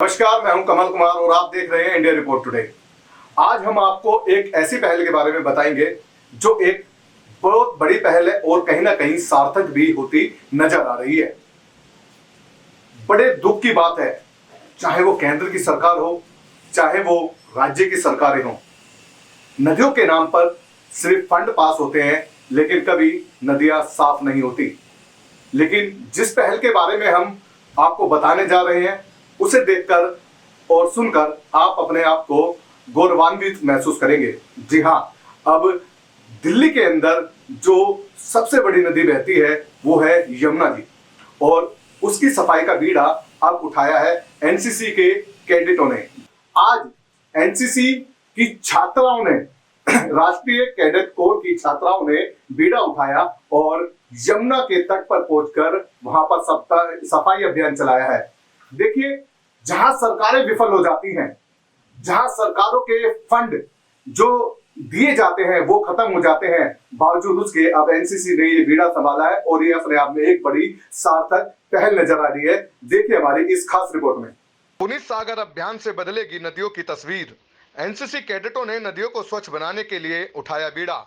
नमस्कार, मैं हूं कमल कुमार और आप देख रहे हैं इंडिया रिपोर्ट टुडे। आज हम आपको एक ऐसी पहल के बारे में बताएंगे जो एक बहुत बड़ी पहल है और कहीं ना कहीं सार्थक भी होती नजर आ रही है। बड़े दुख की बात है, चाहे वो केंद्र की सरकार हो, चाहे वो राज्य की सरकारें हो, नदियों के नाम पर सिर्फ फंड पास होते हैं लेकिन कभी नदियां साफ नहीं होती। लेकिन जिस पहल के बारे में हम आपको बताने जा रहे हैं उसे देखकर और सुनकर आप अपने आप को गौरवान्वित महसूस करेंगे। जी हाँ, अब दिल्ली के अंदर जो सबसे बड़ी नदी बहती है वो है यमुना जी, और उसकी सफाई का बीड़ा अब उठाया है एनसीसी के कैडेटों ने। आज एनसीसी की छात्राओं ने राष्ट्रीय कैडेट कोर की छात्राओं ने बीड़ा उठाया और यमुना के तट पर पहुंचकर वहां पर सफाई अभियान चलाया है। देखिए, जहां सरकारें विफल हो जाती हैं, जहां सरकारों के फंड जो दिए जाते हैं वो खत्म हो जाते हैं, बावजूद उसके अब एनसीसी ने ये बीड़ा संभाला है और ये अपने आप में एक बड़ी सार्थक पहल नजर आ रही है। देखिए हमारी इस खास रिपोर्ट में। पुनीत सागर अभियान से बदलेगी नदियों की तस्वीर। एनसीसी कैडेटों ने नदियों को स्वच्छ बनाने के लिए उठाया बीड़ा।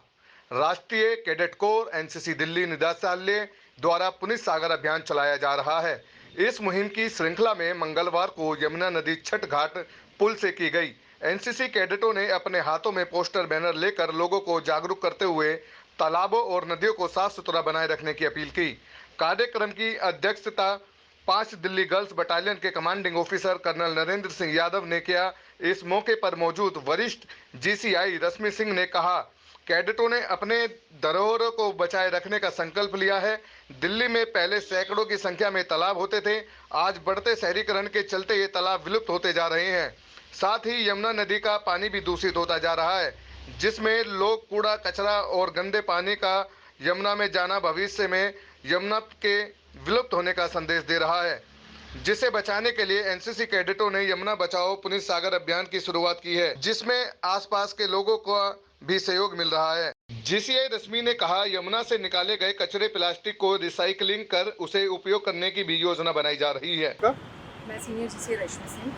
राष्ट्रीय कैडेट कोर एनसीसी दिल्ली निदेशालय द्वारा पुनीत सागर अभियान चलाया जा रहा है। इस मुहिम की श्रृंखला में मंगलवार को यमुना नदी छठ घाट पुल से की गई। एनसीसी कैडेटों ने अपने हाथों में पोस्टर बैनर लेकर लोगों को जागरूक करते हुए तालाबों और नदियों को साफ सुथरा बनाए रखने की अपील की। कार्यक्रम की अध्यक्षता 5 दिल्ली गर्ल्स बटालियन के commanding officer colonel Narendra Singh Yadav ने किया। इस मौके पर मौजूद वरिष्ठ जीसीआई रश्मि सिंह ने कहा, कैडेटों ने अपने धरोहरों को बचाए रखने का संकल्प लिया है। दिल्ली में पहले सैकड़ों की संख्या में तालाब होते थे, आज बढ़ते शहरीकरण के चलते ये तालाब विलुप्त होते जा रहे हैं। साथ ही यमुना नदी का पानी भी दूषित होता जा रहा है, जिसमें लोग कूड़ा कचरा और गंदे पानी का यमुना में जाना भविष्य में यमुना के विलुप्त होने का संदेश दे रहा है, जिसे बचाने के लिए एनसीसी कैडेटों ने यमुना बचाओ पुनीत सागर अभियान की शुरुआत की है, जिसमें आसपास के लोगों को भी सहयोग मिल रहा है। जीसीआई रश्मि ने कहा, यमुना से निकाले गए कचरे प्लास्टिक को रिसाइकलिंग कर उसे उपयोग करने की भी योजना बनाई जा रही है। मैं सीनियर जीसीआई रश्मि सिंह।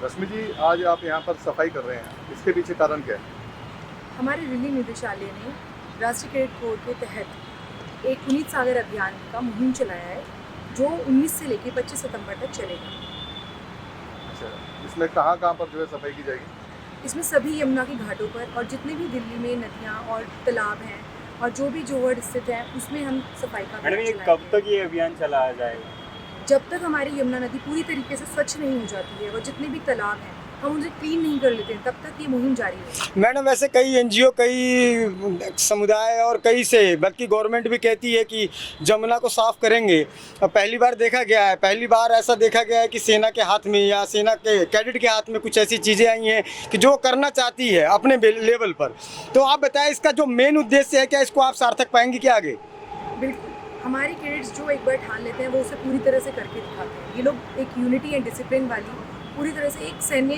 रश्मि जी, आज आप यहाँ पर सफाई कर रहे हैं, इसके पीछे कारण क्या है? हमारे दिल्ली निदेशालय ने राष्ट्रीय कैडेट कोर के तहत एक पुनीत सागर अभियान का मुहिम चलाया है जो 19 से लेकर 25 सितंबर तक चलेगा। अच्छा, इसमें कहाँ पर जो है सफाई की जाएगी? इसमें सभी यमुना के घाटों पर और जितने भी दिल्ली में नदियाँ और तालाब हैं और जो भी जोहड़ स्थित है उसमें हम सफाई का मैडम, ये कब तक ये अभियान चलाया जाएगा? जब तक हमारी यमुना नदी पूरी तरीके से स्वच्छ नहीं हो जाती है और जितने भी तालाब हैं हम उसे क्लीन नहीं कर लेते हैं, तब तक ये मुहिम जारी है। मैडम, वैसे कई एनजीओ, कई समुदाय और कई से बल्कि गवर्नमेंट भी कहती है कि यमुना को साफ करेंगे। पहली बार देखा गया है, पहली बार ऐसा देखा गया है कि सेना के हाथ में या सेना के कैडेट के हाथ में कुछ ऐसी चीज़ें आई हैं कि जो करना चाहती है अपने लेवल पर। तो आप बताएं, इसका जो मेन उद्देश्य है, क्या इसको आप सार्थक पाएंगे क्या आगे? बिल्कुल, हमारे कैडेट्स जो एक बार ठान लेते हैं वो उसे पूरी तरह से करके दिखाते हैं। ये लोग एक यूनिटी एंड डिसिप्लिन वाली पूरी तरह से एक सेना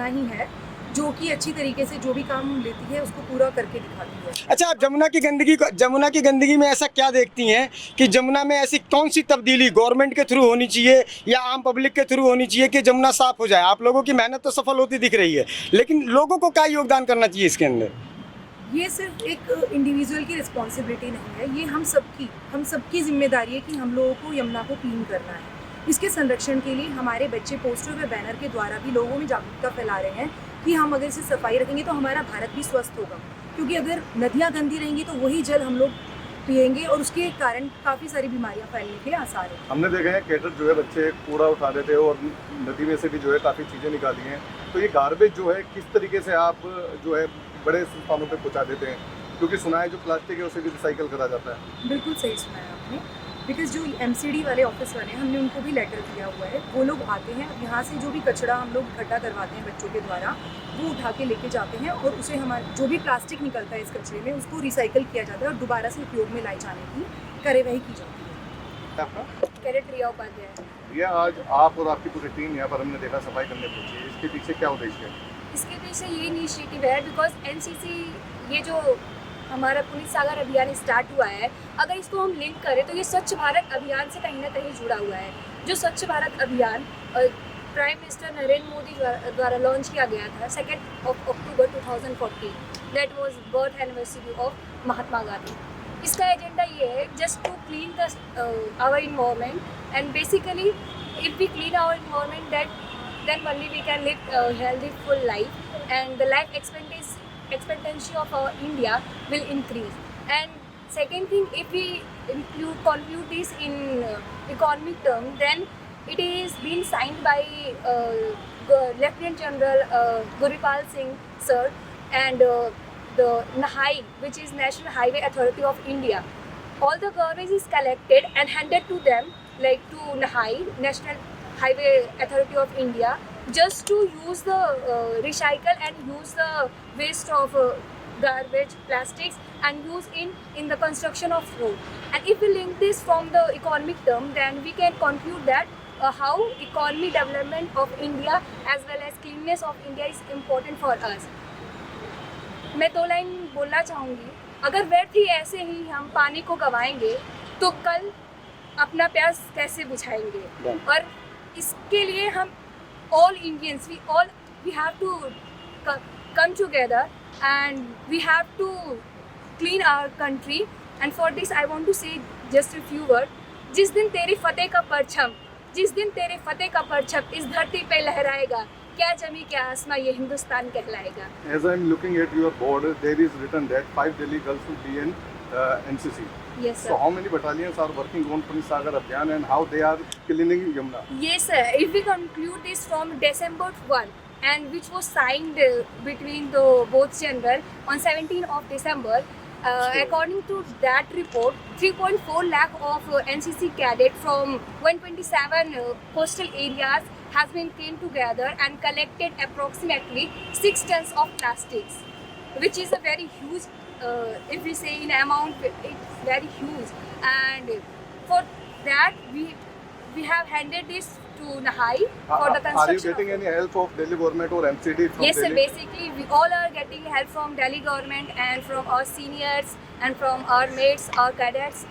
ही है जो कि अच्छी तरीके से जो भी काम लेती है उसको पूरा करके दिखाती है। अच्छा, आप यमुना की गंदगी में ऐसा क्या देखती हैं कि यमुना में ऐसी कौन सी तब्दीली गवर्नमेंट के थ्रू होनी चाहिए या आम पब्लिक के थ्रू होनी चाहिए कि यमुना साफ हो जाए? आप लोगों की मेहनत तो सफल होती दिख रही है, लेकिन लोगों को क्या योगदान करना चाहिए इसके अंदर? ये सिर्फ एक इंडिविजुअल की रिस्पॉन्सिबिलिटी नहीं है, ये हम सबकी जिम्मेदारी है कि हम लोगों को यमुना को क्लीन करना है। इसके संरक्षण के लिए हमारे बच्चे पोस्टर व बैनर के द्वारा भी लोगों में जागरूकता फैला रहे हैं कि हम अगर इसे सफाई रखेंगे तो हमारा भारत भी स्वस्थ होगा, क्योंकि अगर नदियाँ गंदी रहेंगी तो वही जल हम लोग पिएंगे और उसके कारण काफ़ी सारी बीमारियां फैलने के आसार हैं। हमने देखा है कैडेट जो है बच्चे कूड़ा उठा रहे थे और नदी में से भी जो है काफ़ी चीज़ें निकाली हैं। तो ये गार्बेज जो है किस तरीके से आप जो है बड़े स्थानों पे पहुंचा देते हैं? क्योंकि सुना है जो प्लास्टिक है उसे भी रिसाइकल करा जाता है। बिल्कुल सही सुना है आपने, बिकॉज जो एमसीडी वाले ऑफिस वाले हैं हमने उनको भी लेटर दिया हुआ है। वो लोग आते हैं, यहाँ से जो भी कचरा हम लोग इकट्ठा करवाते हैं बच्चों के द्वारा वो उठा के लेके जाते हैं और उसे हमारे जो भी प्लास्टिक निकलता है इस कचरे में उसको रिसाइकल किया जाता है और दोबारा से उपयोग में लाई जाने की कार्यवाही की जाती है। आपका कैडेट रिया उपाध्याय। ये आज आप और आपकी पूरी टीम यहाँ पर हमने देखा सफाई करने पहुंची है, इसके पीछे क्या उद्देश्य है? इसके पीछे ये इनिशिएटिव है बिकॉज एनसीसी ये जो हमारा पुनीत सागर अभियान स्टार्ट हुआ है, अगर इसको हम लिंक करें तो ये स्वच्छ भारत अभियान से कहीं ना कहीं जुड़ा हुआ है। जो स्वच्छ भारत अभियान प्राइम मिनिस्टर नरेंद्र मोदी द्वारा लॉन्च किया गया था 2 October 2014, that was birth anniversary of Mahatma Gandhi. इसका एजेंडा ये है just to clean the our environment and basically if we clean our environment then only we can live a healthy full life and the life expectancy of India will increase. And second thing, if we conclude this in economic term, then it is being signed by Lieutenant General Guripal Singh sir and the NHAI, which is National Highway Authority of India. All the garbage is collected and handed to them, like to NHAI, National Highway Authority of India, just to use the recycle and use the waste of garbage, plastics, and use in the construction of road. And if we link this from the economic term, then we can conclude that how economy development of India as well as cleanness of India is important for us. मैं 2 line बोलना चाहूँगी, अगर व्यर्थ ही ऐसे ही हम पानी को गवाएंगे तो कल अपना प्यास कैसे बुझाएंगे। और इसके लिए हम all Indians, we have to come together and we have to clean our country. And for this I want to say just a few words. जिस दिन तेरी फतेह का परचम इस धरती पे लहराएगा, क्या जमी क्या आसमां ये हिंदुस्तान कहलाएगा। As I am looking at your board, there is written that 5 Delhi girls will be in NCC. Yes sir. So how many battalions are working on Punis Sagar Abhiyan and how they are cleaning Yamuna? Yes sir, if we conclude this from December 1 and which was signed between the both general on 17th of December, according to that report, 3.4 lakh of NCC cadet from 127 coastal areas has been came together and collected approximately 6 tons of plastics, which is a very huge, if we say in amount, it's very huge. And for that we have handed this to NHAI for the construction. Are you getting any help of Delhi government or MCD from Yes sir, Delhi? basically we all are getting help from Delhi government and from our seniors and from our mates, our cadets.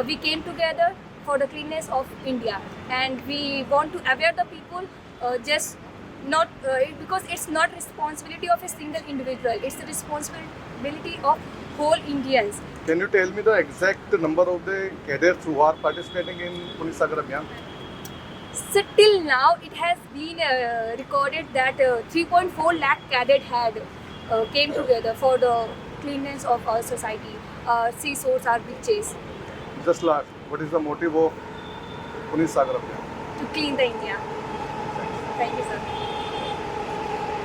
We came together for the cleanness of India and we want to aware the people, just not because it's not responsibility of a single individual, it's the responsibility of whole Indians. Can you tell me the exact number of the cadets who are participating in Punis Sagar Abhiyan? So till now it has been recorded that 3.4 lakh cadet had came together for the cleanness of our society, our sea shores, our beaches, Just last, what is the motive of Punis Sagar Abhiyan? to clean the India. Thank you sir.